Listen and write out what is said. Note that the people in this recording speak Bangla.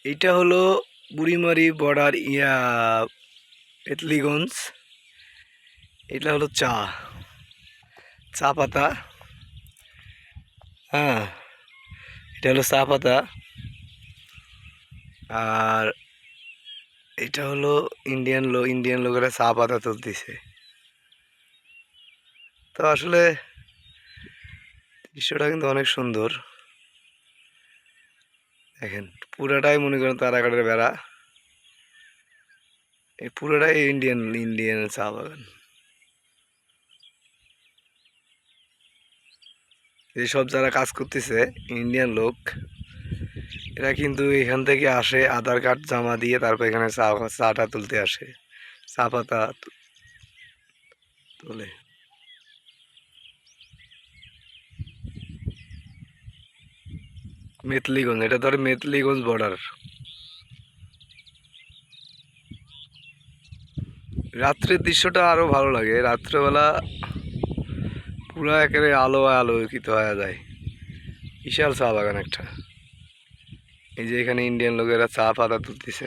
এইটা হলো বুড়িমারি বর্ডার মেতলিগঞ্জ। এটা হলো চা চা পাতা। হ্যাঁ, এটা হলো চা পাতা। আর এটা হলো ইন্ডিয়ান লোকেরা চা পাতা তুলতেছে। তো আসলে দৃশ্যটা কিন্তু অনেক সুন্দর। দেখেন, পুরাটাই মনে করেন তারা কাঠের বেড়া। এই পুরোটাই ইন্ডিয়ান চা বাগান। যেসব যারা কাজ করতেছে ইন্ডিয়ান লোক, এরা কিন্তু এখান থেকে আসে আধার কার্ড জমা দিয়ে, তারপর এখানে চাটা তুলতে আসে, চা পাতা তোলে। মেতলিগঞ্জ, এটা ধরে মেতলিগঞ্জ বর্ডার। রাত্রের দৃশ্যটা আরো ভালো লাগে। রাত্রেবেলা পুরা একেবারে আলোকিত হয়ে যায়। বিশাল চা বাগান একটা। এই যে এখানে ইন্ডিয়ান লোকেরা চা পাতা তুলতেছে।